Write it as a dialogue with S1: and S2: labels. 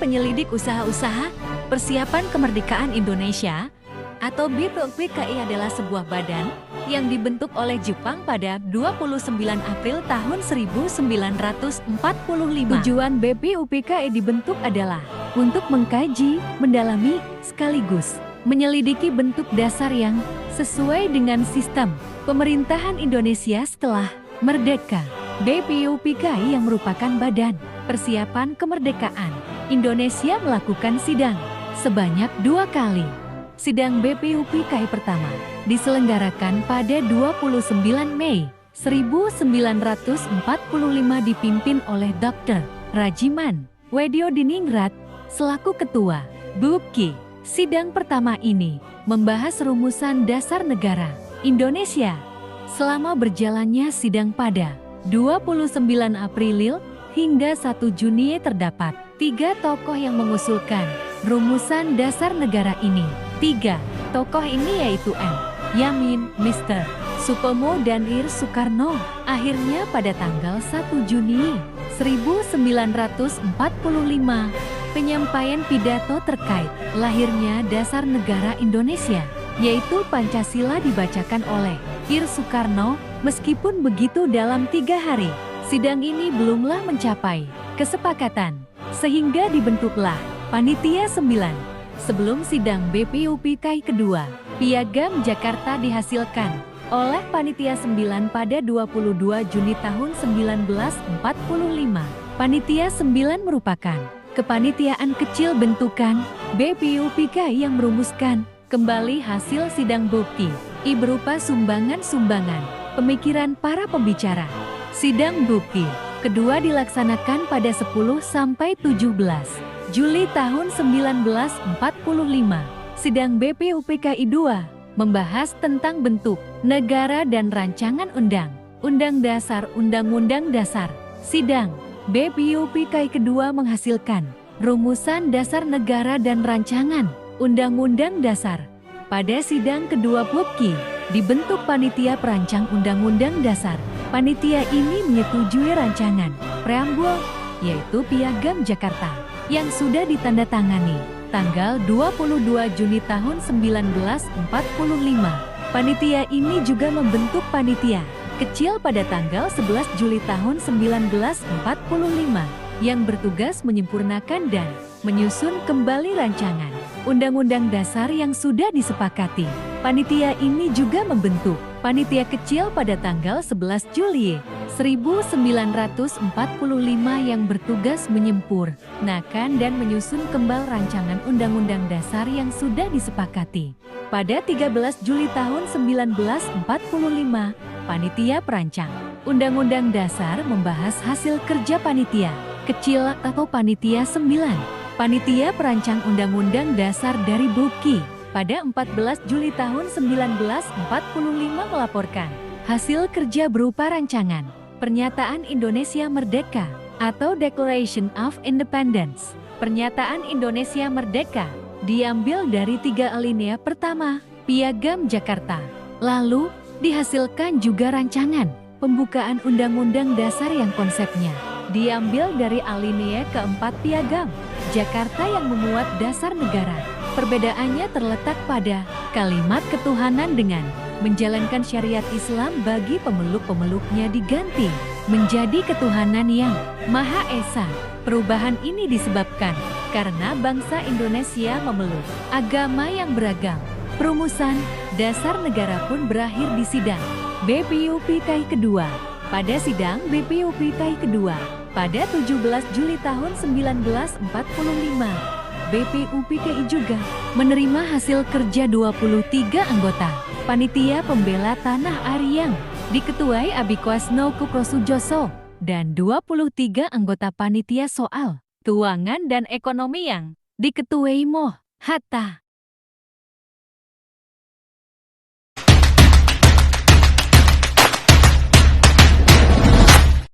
S1: Penyelidik Usaha-Usaha Persiapan Kemerdekaan Indonesia atau BPUPKI adalah sebuah badan yang dibentuk oleh Jepang pada 29 April tahun 1945. Tujuan BPUPKI dibentuk adalah untuk mengkaji, mendalami, sekaligus menyelidiki bentuk dasar yang sesuai dengan sistem pemerintahan Indonesia setelah merdeka. BPUPKI yang merupakan badan persiapan kemerdekaan Indonesia melakukan sidang sebanyak 2 kali. Sidang BPUPKI pertama diselenggarakan pada 29 Mei 1945 dipimpin oleh Dr. Rajiman Wedyodiningrat selaku ketua BUPKI. Sidang pertama ini membahas rumusan dasar negara Indonesia. Selama berjalannya sidang pada 29 April hingga 1 Juni terdapat 3 tokoh yang mengusulkan rumusan dasar negara ini. 3 tokoh ini yaitu M. Yamin, Mr. Supomo dan Ir Soekarno. Akhirnya pada tanggal 1 Juni 1945, penyampaian pidato terkait lahirnya dasar negara Indonesia, yaitu Pancasila dibacakan oleh Ir Soekarno. Meskipun begitu dalam 3 hari, sidang ini belumlah mencapai kesepakatan, sehingga dibentuklah Panitia 9. Sebelum sidang BPUPKI kedua, Piagam Jakarta dihasilkan oleh Panitia 9 pada 22 Juni tahun 1945. Panitia 9 merupakan kepanitiaan kecil bentukan BPUPKI yang merumuskan kembali hasil sidang BUPKI berupa sumbangan-sumbangan pemikiran para pembicara. Sidang BUPKI kedua dilaksanakan pada 10 sampai 17 Juli tahun 1945. Sidang BPUPKI II membahas tentang bentuk negara dan rancangan undang-undang dasar. Undang-undang dasar. Sidang BPUPKI kedua menghasilkan rumusan dasar negara dan rancangan undang-undang dasar. Pada sidang kedua BUPKI dibentuk panitia perancang undang-undang dasar. Panitia ini menyetujui rancangan preambul, yaitu Piagam Jakarta, yang sudah ditandatangani tanggal 22 Juni tahun 1945. Panitia ini juga membentuk panitia kecil pada tanggal 11 Juli tahun 1945 yang bertugas menyempurnakan dan menyusun kembali rancangan Undang-Undang Dasar yang sudah disepakati. Panitia ini juga membentuk panitia kecil pada tanggal 11 Juli 1945 yang bertugas menyempurnakan dan menyusun kembali rancangan Undang-Undang Dasar yang sudah disepakati. Pada 13 Juli tahun 1945, Panitia Perancang Undang-Undang Dasar membahas hasil kerja Panitia Kecil atau Panitia 9. Panitia Perancang Undang-Undang Dasar dari BUPKI pada 14 Juli tahun 1945 melaporkan hasil kerja berupa rancangan Pernyataan Indonesia Merdeka atau Declaration of Independence. Pernyataan Indonesia Merdeka diambil dari 3 alinea pertama Piagam Jakarta. Lalu dihasilkan juga rancangan pembukaan Undang-Undang Dasar yang konsepnya diambil dari alinea keempat Piagam Jakarta yang memuat dasar negara. Perbedaannya terletak pada kalimat ketuhanan dengan menjalankan syariat Islam bagi pemeluk-pemeluknya diganti menjadi ketuhanan yang Maha Esa. Perubahan ini disebabkan karena bangsa Indonesia memeluk agama yang beragam. Perumusan dasar negara pun berakhir di sidang BPUPKI kedua. Pada sidang BPUPKI kedua pada 17 Juli tahun 1945, BPUPKI juga menerima hasil kerja 23 anggota Panitia Pembela Tanah Air yang diketuai Abikuasno Kukrosujoso dan 23 anggota Panitia Soal Keuangan dan Ekonomi yang diketuai Moh Hatta.